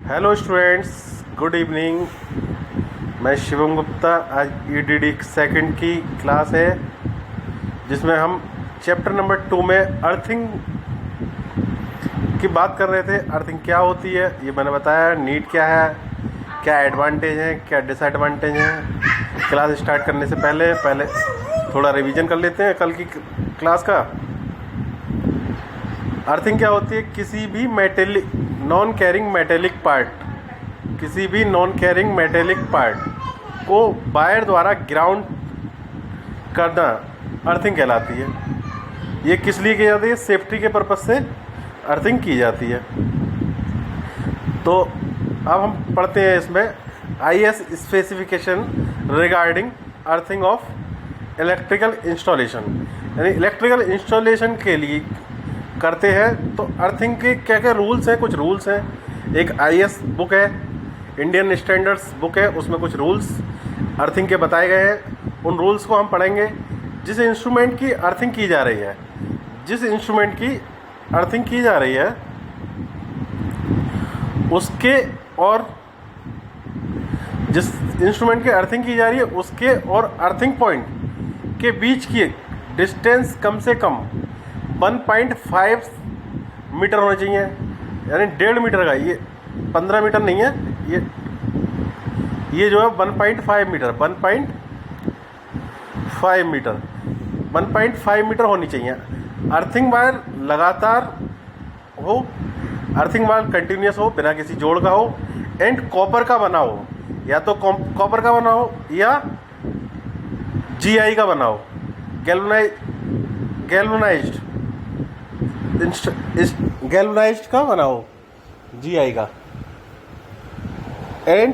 Hello students, good evening. मैं शिवम गुप्ता। आज EDD second की क्लास है जिसमें हम चैप्टर नंबर 2 में अर्थिंग की बात कर रहे थे। अर्थिंग क्या होती है ये मैंने बताया, नीड क्या है, क्या एडवांटेज है, क्या डिसएडवांटेज है। क्लास स्टार्ट करने से पहले थोड़ा रिवीजन कर लेते हैं कल की क्लास का। अर्थिंग क्या होती है? किसी भी नॉन कैरिंग मेटेलिक पार्ट को वायर द्वारा ग्राउंड करना अर्थिंग कहलाती है। ये किस लिए की जाती है? सेफ्टी के पर्पज से अर्थिंग की जाती है। तो अब हम पढ़ते हैं इसमें IS specification regarding earthing of electrical installation. यानी इलेक्ट्रिकल इंस्टॉलेशन के लिए करते हैं तो अर्थिंग के क्या क्या रूल्स हैं। कुछ रूल्स हैं। एक IS बुक है, इंडियन स्टैंडर्ड्स बुक है, उसमें कुछ रूल्स अर्थिंग के बताए गए हैं। उन रूल्स को हम पढ़ेंगे। जिस इंस्ट्रूमेंट की अर्थिंग की जा रही है उसके और जिस इंस्ट्रूमेंट की अर्थिंग की जा रही है उसके और अर्थिंग पॉइंट के बीच की डिस्टेंस कम से कम 1.5 मीटर होना चाहिए। यानी 1.5 मीटर का, ये 15 मीटर नहीं है, ये जो है 1.5 मीटर होनी चाहिए। अर्थिंग वायर लगातार हो, अर्थिंग वायर कंटिन्यूस हो, बिना किसी जोड़ का हो, एंड कॉपर का बना हो। या तो कॉपर का बना हो या GI का बना हो, गैल्वनाइज्ड का बना हो, GI का। एंड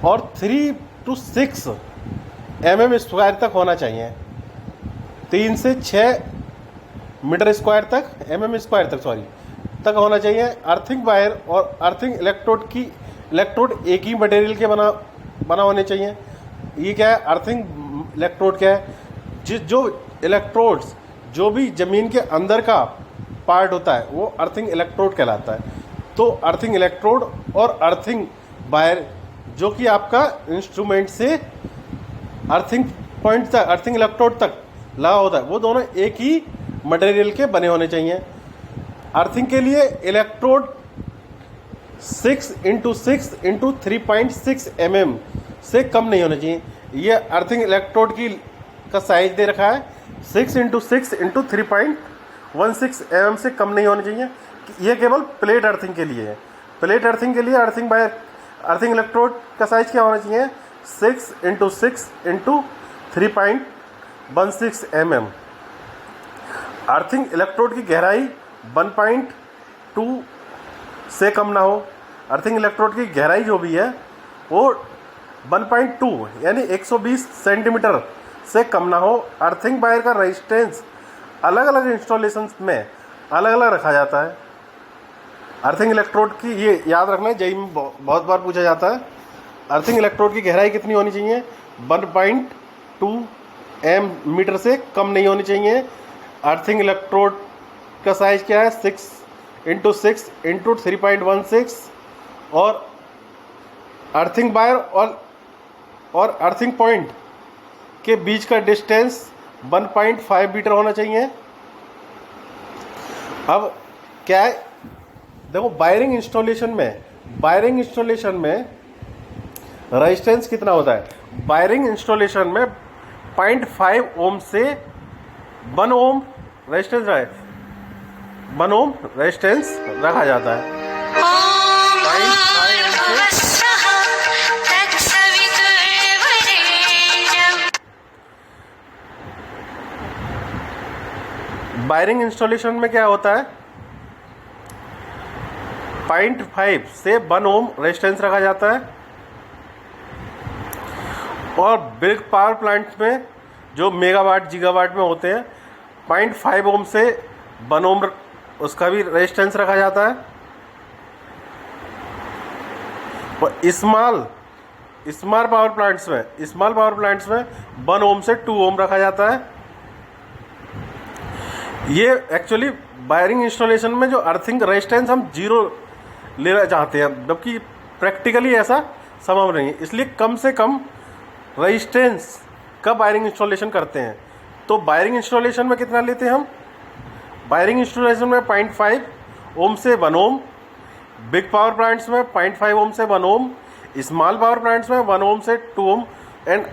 और 3 to 6 mm स्क्वायर तक होना चाहिए। 3 से 6 मीटर स्क्वायर तक, mm स्क्वायर तक होना चाहिए। अर्थिंग वायर और अर्थिंग इलेक्ट्रोड एक ही मटेरियल के बना होने चाहिए। ये क्या है? अर्थिंग इलेक्ट्रोड क्या है? जो इलेक्ट्रोड्स, जो भी ज़मीन के अंदर का पार्ट होता है वो अर्थिंग इलेक्ट्रोड कहलाता है। तो अर्थिंग इलेक्ट्रोड और अर्थिंग वायर जो कि आपका इंस्ट्रूमेंट से अर्थिंग पॉइंट तक, अर्थिंग इलेक्ट्रोड तक लगा होता है, वो दोनों एक ही मटेरियल के बने होने चाहिए। अर्थिंग के लिए इलेक्ट्रोड 6x6x3.6 mm से कम नहीं होना चाहिए। ये अर्थिंग इलेक्ट्रोड का साइज दे रखा है, 6x6x3.16 mm से कम नहीं होना चाहिए। ये केवल प्लेट अर्थिंग के लिए है। प्लेट अर्थिंग के लिए अर्थिंग इलेक्ट्रोड का साइज क्या होना चाहिए? 6x6x3.16 mm। अर्थिंग इलेक्ट्रोड की गहराई 1.2 से कम ना हो। अर्थिंग इलेक्ट्रोड की गहराई जो भी है वो 1.2 यानी 120 सेंटीमीटर से कम ना हो। अर्थिंग वायर का रेजिस्टेंस अलग अलग इंस्टॉलेशंस में अलग अलग रखा जाता है। अर्थिंग इलेक्ट्रोड की, ये याद रखना है, जेईई में बहुत बार पूछा जाता है। अर्थिंग इलेक्ट्रोड की गहराई कितनी होनी चाहिए? 1.2 मीटर से कम नहीं होनी चाहिए। अर्थिंग इलेक्ट्रोड का साइज क्या है? 6x6x3.16। और अर्थिंग वायर और अर्थिंग पॉइंट के बीच का डिस्टेंस 1.5 मीटर होना चाहिए। अब क्या है, देखो वायरिंग इंस्टॉलेशन में रेजिस्टेंस कितना होता है? वायरिंग इंस्टॉलेशन में 0.5 ओम से 1 ओम रेजिस्टेंस रखा जाता है। 0.5 ओम से वायरिंग इंस्टॉलेशन में क्या होता है? 0.5 से 1 ओम रेजिस्टेंस रखा जाता है। और बिग पावर प्लांट में जो मेगावाट गीगावाट में होते हैं, 0.5 ओम से 1 ओम उसका भी रेजिस्टेंस रखा जाता है। और स्मॉल पावर प्लांट्स में 1 ओम से 2 ओम रखा जाता है। ये एक्चुअली वायरिंग इंस्टॉलेशन में जो अर्थिंग रेजिस्टेंस हम जीरो लेना चाहते हैं, जबकि प्रैक्टिकली ऐसा संभव नहीं है। इसलिए कम से कम रेजिस्टेंस का वायरिंग इंस्टॉलेशन करते हैं। तो वायरिंग इंस्टॉलेशन में कितना लेते हैं हम? वायरिंग इंस्टॉलेशन में 0.5 ओम से 1 ओम, बिग पावर प्लांट्स में 0.5 ओम से 1 ओम, स्मॉल पावर प्लांट्स में 1 ओम से 2 ओम, एंड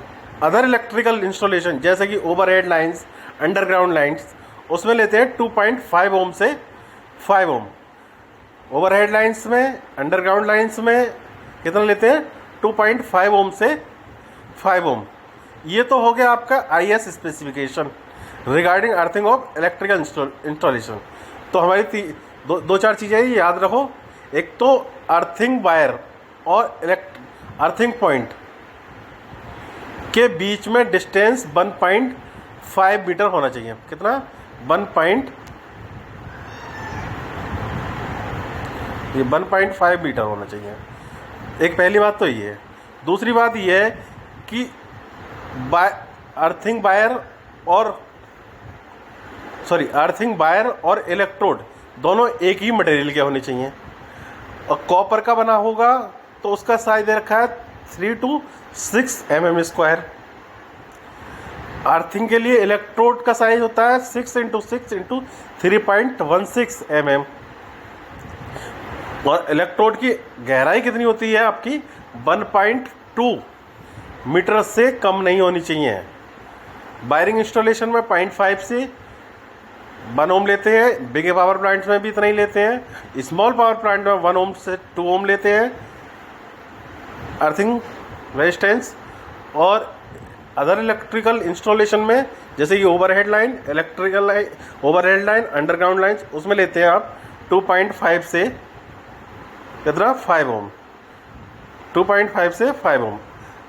अदर इलेक्ट्रिकल इंस्टॉलेशन जैसे कि ओवरहेड लाइंस, अंडरग्राउंड लाइंस, उसमें लेते हैं 2.5 ओम से 5 ओम। ओवरहेड लाइंस में, अंडरग्राउंड लाइंस में कितना लेते हैं? 2.5 ओम से 5 ओम। ये तो हो गया आपका IS specification regarding earthing of electrical installation. तो हमारी दो चार चीज़ें याद रखो। एक तो अर्थिंग वायर और अर्थिंग पॉइंट के बीच में डिस्टेंस 1.5 मीटर होना चाहिए। कितना? 1.5 मीटर होना चाहिए। एक पहली बात तो ये है। दूसरी बात ये है कि अर्थिंग वायर और इलेक्ट्रोड दोनों एक ही मटेरियल के होने चाहिए। और कॉपर का बना होगा तो उसका साइज दे रखा है 3 to 6 mm स्क्वायर। अर्थिंग के लिए इलेक्ट्रोड का साइज होता है 6 × 6 × 3.16 mm। और इलेक्ट्रोड की गहराई कितनी होती है आपकी? 1.2 मीटर से कम नहीं होनी चाहिए। वायरिंग इंस्टॉलेशन में 0.5 से 1 ओम लेते हैं, बिग पावर प्लांट्स में भी इतना ही लेते हैं, स्मॉल पावर प्लांट में 1 ओम से 2 ओम लेते हैं अर्थिंग रेजिस्टेंस। और अदर इलेक्ट्रिकल इंस्टॉलेशन में जैसे कि overhead line, electrical line, overhead line, underground line, उसमें लेते हैं आप 2.5 से कितना? 5 ओम। 2.5 से 5 ओम।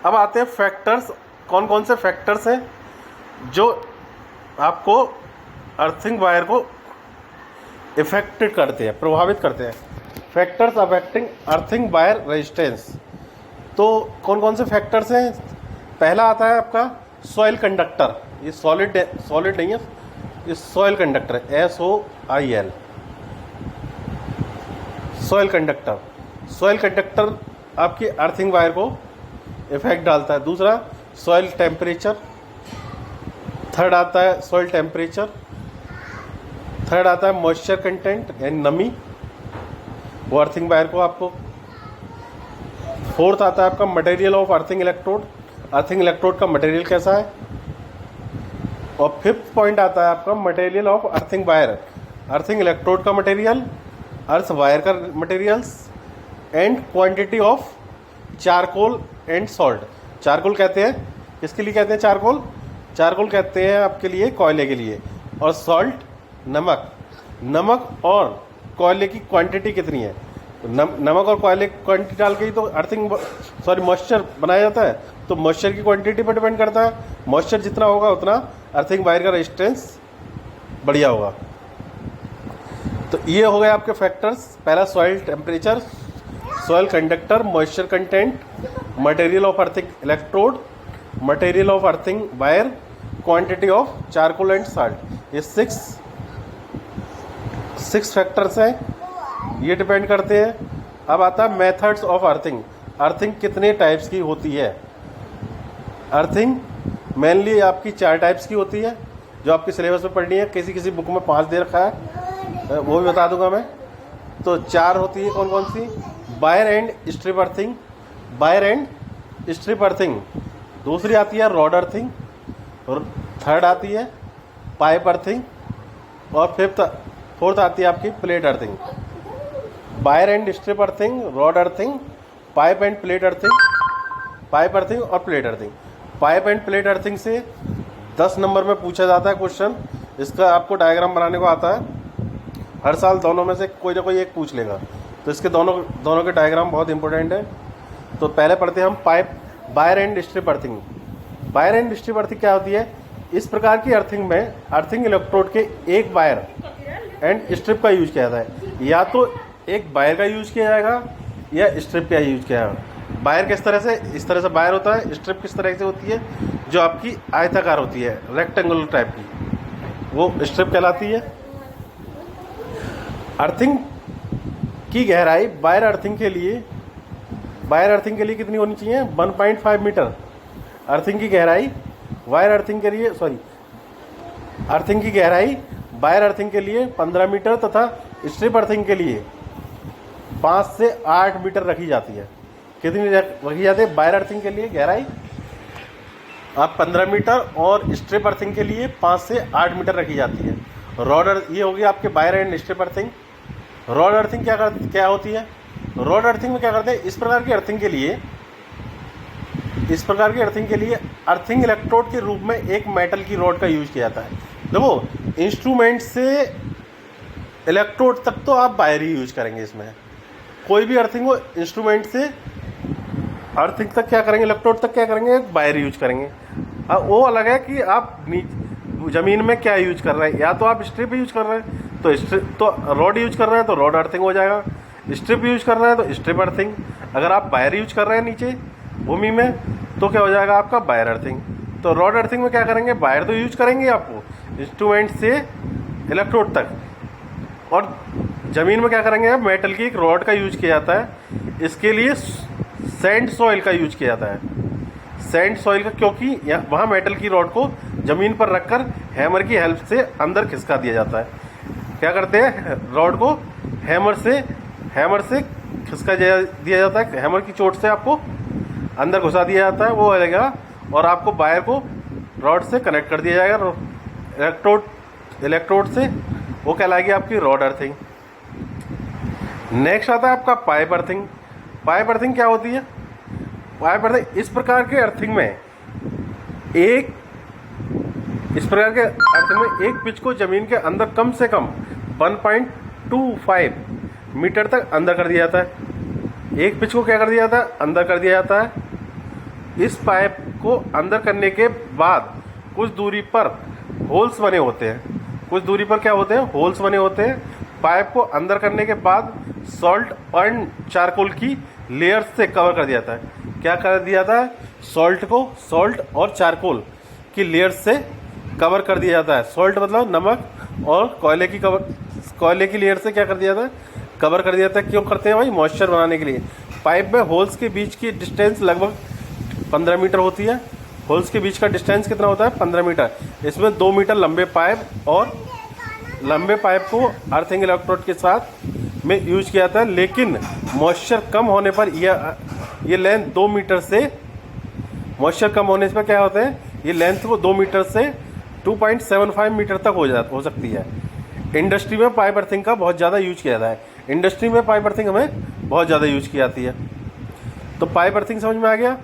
अब आते हैं फैक्टर्स। कौन कौन से फैक्टर्स हैं जो आपको अर्थिंग वायर को इफेक्टेड करते हैं, प्रभावित करते हैं? Factors affecting earthing wire resistance. तो कौन कौन से फैक्टर्स हैं? पहला आता है आपका सॉइल कंडक्टर। ये सॉलिड नहीं है, ये सॉइल कंडक्टर है, SOIL। सॉइल कंडक्टर आपकी अर्थिंग वायर को इफेक्ट डालता है। दूसरा सॉइल टेम्परेचर। थर्ड आता है सॉइल टेम्परेचर। थर्ड आता है मॉइस्चर कंटेंट यानी नमी, वो अर्थिंग वायर को आपको। फोर्थ आता है आपका material of earthing electrode. Earthing electrode का मटेरियल कैसा है। और फिफ्थ पॉइंट आता है आपका material of earthing wire. Earthing electrode का मटेरियल, अर्थ वायर का materials, and quantity of charcoal and salt. Charcoal कहते हैं, किसके लिए कहते हैं चारकोल? चारकोल कहते हैं आपके लिए कोयले के लिए। और सॉल्ट नमक और कोयले की क्वांटिटी कितनी है? नमक और कोयले की क्वांटिटी डाल के ही तो मॉइस्चर बनाया जाता है। तो मॉइस्चर की क्वांटिटी पर डिपेंड करता है। मॉइस्चर जितना होगा उतना अर्थिंग वायर का रेजिस्टेंस बढ़िया होगा। तो ये हो गए आपके फैक्टर्स। पहला soil temperature, soil conductor, moisture content, material of earthing electrode, material of earthing wire, quantity of charcoal and salt. ये सिक्स फैक्टर्स हैं, ये डिपेंड करते हैं। अब आता है मेथड्स ऑफ अर्थिंग। अर्थिंग कितने टाइप्स की होती है? अर्थिंग मेनली आपकी 4 टाइप्स की होती है जो आपकी सिलेबस में पढ़नी है। किसी बुक में 5 दे रखा है, वो भी बता दूंगा मैं। तो 4 होती है। कौन कौन सी? Wire and strip earthing. Wire and strip earthing. दूसरी आती है रॉड अर्थिंग। और थर्ड आती है पाइप अर्थिंग। और फोर्थ आती है आपकी plate earthing. Wire and strip earthing, rod earthing, pipe and plate earthing, pipe earthing और plate earthing. Pipe and plate earthing से 10 नंबर में पूछा जाता है क्वेश्चन। इसका आपको डायग्राम बनाने को आता है। हर साल दोनों में से कोई ना कोई एक पूछ लेगा। तो इसके दोनों के डायग्राम बहुत इंपॉर्टेंट है। तो पहले पढ़ते हैं हम pipe, wire and strip earthing. Wire and strip earthing क्या होती है? इस प्रकार की अर्थिंग में अर्थिंग इलेक्ट्रोड के एक वायर एंड स्ट्रिप का यूज किया जाता है। या तो एक वायर का यूज किया जाएगा या स्ट्रिप का यूज किया जाएगा। वायर किस तरह से? इस तरह से वायर होता है। स्ट्रिप किस तरह से होती है? जो आपकी आयताकार होती है, रेक्टेंगुलर टाइप की, वो स्ट्रिप कहलाती है। अर्थिंग की गहराई वायर अर्थिंग के लिए कितनी होनी चाहिए? 1.5 मीटर। अर्थिंग की गहराई वायर अर्थिंग के लिए अर्थिंग की गहराई वायर अर्थिंग के लिए 15 मीटर तथा स्ट्रिप अर्थिंग के लिए 5 से 8 मीटर रखी जाती है। कितनी रखी जाती है वायर अर्थिंग के लिए गहराई? आप 15 मीटर और स्ट्रिप अर्थिंग के लिए 5 से 8 मीटर रखी जाती है। ये होगी आपके wire and strip earthing. Rod earthing क्या होती है? रॉड अर्थिंग में क्या करते हैं? इस प्रकार की अर्थिंग के लिए अर्थिंग इलेक्ट्रोड के रूप में एक मेटल की रॉड का यूज किया जाता है। देखो, इंस्ट्रूमेंट से इलेक्ट्रोड तक तो आप वायर ही यूज करेंगे। इसमें कोई भी अर्थिंग हो, इंस्ट्रूमेंट से अर्थिंग तक क्या करेंगे, इलेक्ट्रोड तक क्या करेंगे, वायर यूज करेंगे। अब वो अलग है कि आप ज़मीन में क्या यूज कर रहे हैं। या तो आप स्ट्रिप यूज कर रहे हैं तो रॉड यूज कर रहे हैं तो रॉड अर्थिंग हो जाएगा। स्ट्रिप यूज कर रहे हैं तो स्ट्रिप अर्थिंग। अगर आप वायर यूज कर रहे हैं नीचे भूमि में तो क्या हो जाएगा आपका वायर अर्थिंग। तो रॉड अर्थिंग में क्या करेंगे, वायर तो यूज करेंगे आपको इंस्ट्रूमेंट से इलेक्ट्रोड तक, और ज़मीन में क्या करेंगे आप, मेटल की एक रॉड का यूज किया जाता है। इसके लिए सैंड सॉइल का यूज किया जाता है। सैंड सॉइल का, क्योंकि वहाँ मेटल की रॉड को ज़मीन पर रखकर हैमर की हेल्प से अंदर खिसका दिया जाता है। क्या करते हैं, रॉड को हैमर से खिसका दिया जाता है। हैमर की चोट से आपको अंदर घुसा दिया जाता है, वो रहेगा, और आपको वायर को रॉड से कनेक्ट कर दिया जाएगा इलेक्ट्रोड से। वो कहलाएगी आपकी रॉड अर्थिंग। नेक्स्ट आता है आपका पाइप अर्थिंग। पाइप अर्थिंग क्या होती है? पाइप अर्थिंग इस प्रकार के अर्थिंग में एक पिच को जमीन के अंदर कम से कम 1.25 मीटर तक अंदर कर दिया जाता है। एक पिच को क्या कर दिया जाता है, अंदर कर दिया जाता है। इस पाइप को अंदर करने के बाद कुछ दूरी पर होल्स बने होते हैं। होल्स बने होते हैं। पाइप को अंदर करने के बाद सॉल्ट एंड चारकोल की लेयर से कवर कर दिया जाता है। क्या कर दिया जाता है, सॉल्ट और चारकोल की लेयर से कवर कर दिया जाता है। सॉल्ट मतलब नमक, और कोयले की लेयर से क्या कर दिया जाता है, कवर कर दिया जाता है। क्यों करते हैं भाई? मॉइस्चर बनाने के लिए। पाइप में होल्स के बीच की डिस्टेंस लगभग 15 मीटर होती है। होल्स के बीच का डिस्टेंस कितना होता है? 15 मीटर। इसमें 2 मीटर लंबे पाइप को अर्थिंग इलेक्ट्रोड के साथ में यूज किया जाता है। लेकिन मॉइस्चर कम होने पर ये लेंथ 2 मीटर से, मॉइस्चर कम होने पर क्या होता है, ये लेंथ को 2 मीटर से 2.75 मीटर तक हो सकती है। इंडस्ट्री में पाइप अर्थिंग का बहुत ज़्यादा यूज किया जाता है। इंडस्ट्री में पाइप अर्थिंग हमें बहुत ज़्यादा यूज की जाती है। तो पाइप अर्थिंग समझ में आ गया।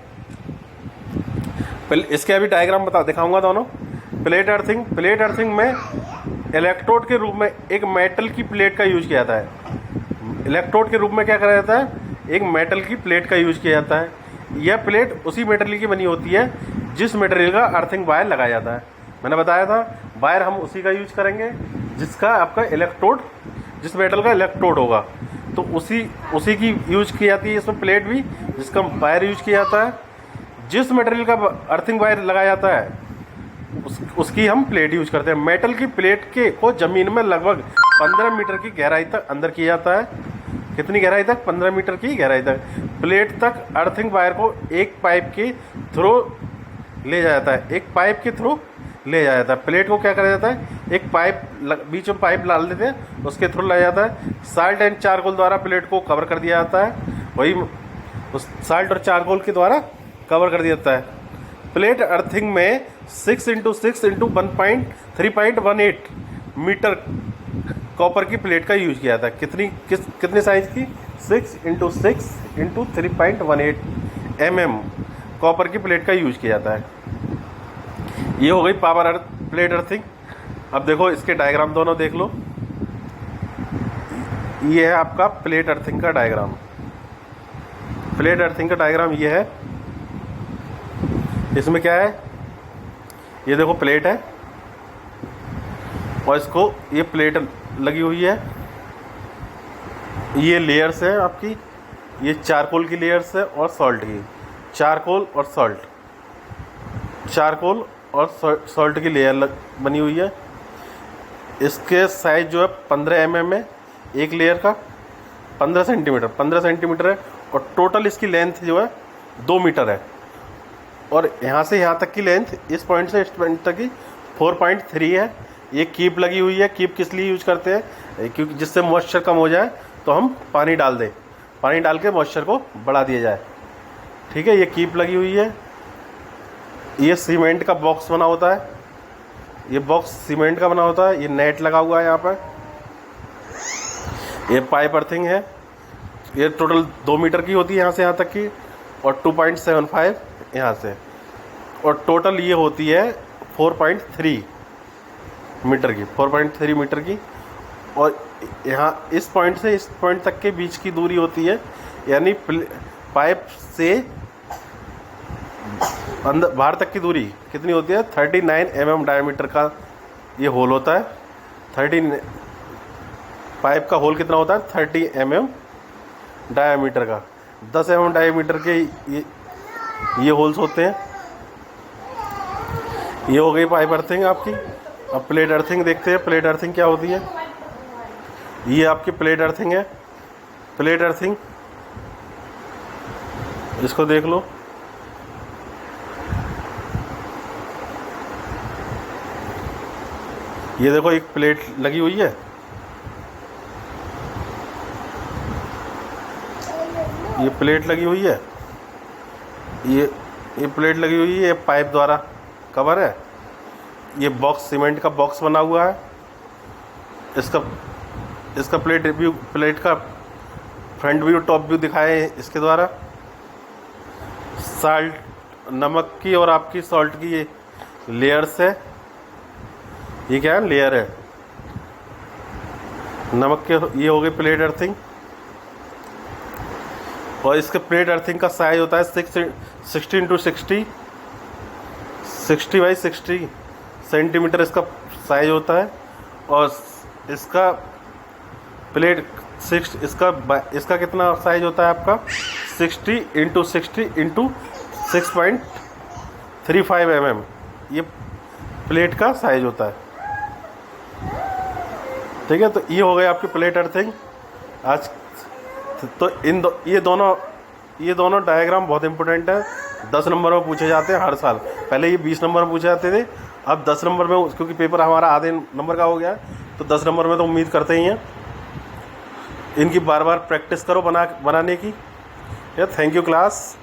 इसके अभी डायग्राम दिखाऊंगा दोनों। प्लेट अर्थिंग में इलेक्ट्रोड के रूप में एक मेटल की प्लेट का यूज किया जाता है। इलेक्ट्रोड के रूप में क्या करा जाता है, एक मेटल की प्लेट का यूज किया जाता है। यह प्लेट उसी मटेरियल की बनी होती है जिस मटेरियल का अर्थिंग वायर लगाया जाता है। मैंने बताया था वायर हम उसी का यूज करेंगे जिसका आपका इलेक्ट्रोड, जिस मेटल का इलेक्ट्रोड होगा, तो उसी की यूज की जाती है। इसमें प्लेट भी जिसका वायर यूज किया जाता है। जिस मटेरियल का अर्थिंग वायर लगाया जाता है उसकी हम प्लेट यूज करते हैं। मेटल की प्लेट को जमीन में लगभग 15 मीटर की गहराई तक अंदर किया जाता है। कितनी गहराई तक? 15 मीटर की गहराई तक। प्लेट तक अर्थिंग वायर को एक पाइप के थ्रू ले जाया जाता है। प्लेट को क्या करा जाता है, एक पाइप बीच में पाइप डाल देते हैं, उसके थ्रू लाया जाता है। साल्ट एंड चारकोल द्वारा प्लेट को कवर कर दिया जाता है। वही उस साल्ट और चारकोल के द्वारा कवर कर दिया जाता है। प्लेट अर्थिंग में 6 × 6 × 3.18 मीटर कॉपर की प्लेट का यूज किया था। कितने साइज की? 6 × 6 × 3.18 mm कॉपर की प्लेट का यूज किया जाता है। ये हो गई प्लेट अर्थिंग। अब देखो इसके डायग्राम दोनों देख लो। ये है आपका प्लेट अर्थिंग का डायग्राम। प्लेट अर्थिंग का डायग्राम ये है। इसमें क्या है, ये देखो प्लेट है और इसको ये प्लेट लगी हुई है। ये लेयर्स है आपकी, ये चारकोल की लेयर्स है और सॉल्ट की। चारकोल और सॉल्ट की लेयर बनी हुई है। इसके साइज जो है 15 mm है एक लेयर का। 15 सेंटीमीटर है। और टोटल इसकी लेंथ जो है 2 मीटर है। और यहाँ से यहाँ तक की लेंथ, इस पॉइंट से इस पॉइंट तक की 4.3 है। ये कीप लगी हुई है। कीप किस लिए यूज करते हैं? क्योंकि जिससे मॉइस्चर कम हो जाए तो हम पानी डाल दें, पानी डाल के मॉइस्चर को बढ़ा दिया जाए। ठीक है, ये कीप लगी हुई है। ये सीमेंट का बॉक्स बना होता है, ये बॉक्स सीमेंट का बना होता है। ये नेट लगा हुआ है यहाँ पर। ये पाइप अर्थिंग है। ये टोटल 2 मीटर की होती है यहाँ से यहाँ तक की, और 2.75 यहाँ से, और टोटल ये होती है 4.3 मीटर की, 4.3 मीटर की। और यहाँ इस पॉइंट से इस पॉइंट तक के बीच की दूरी होती है, यानी पाइप से अंदर बाहर तक की दूरी कितनी होती है? 39 mm डायमीटर का ये होल होता है। 30 पाइप का होल कितना होता है? 30 mm डायमीटर का। 10 mm डायमीटर के ये होल्स होते हैं। ये हो गई पाइप अर्थिंग आपकी। अब प्लेट अर्थिंग देखते हैं। प्लेट अर्थिंग क्या होती है? ये आपकी प्लेट अर्थिंग है। प्लेट अर्थिंग, इसको देख लो। ये देखो एक प्लेट लगी हुई है, ये प्लेट लगी हुई है, ये प्लेट लगी हुई है। ये पाइप द्वारा कवर है। ये बॉक्स सीमेंट का बॉक्स बना हुआ है। इसका प्लेट का फ्रंट व्यू टॉप व्यू दिखाए इसके द्वारा। साल्ट, नमक की और आपकी सॉल्ट की ये लेयर्स है। ये क्या है? लेयर है नमक के। ये हो गई प्लेट अर्थिंग। और इसके प्लेट अर्थिंग का साइज होता है 60 × 60 बाई 60 सेंटीमीटर इसका साइज होता है। और इसका प्लेट इसका कितना साइज होता है आपका? 60 × 60 × 6.35 mm ये प्लेट का साइज होता है। ठीक है, तो ये हो गई आपकी प्लेट अर्थिंग आज। तो ये दोनों डायग्राम बहुत इंपॉर्टेंट है। 10 नंबर में पूछे जाते हैं हर साल। पहले ये 20 नंबर में पूछे जाते थे, अब 10 नंबर में, क्योंकि पेपर हमारा आधे नंबर का हो गया है, तो 10 नंबर में तो उम्मीद करते ही हैं। इनकी बार बार प्रैक्टिस करो बनाने की। Thank you class.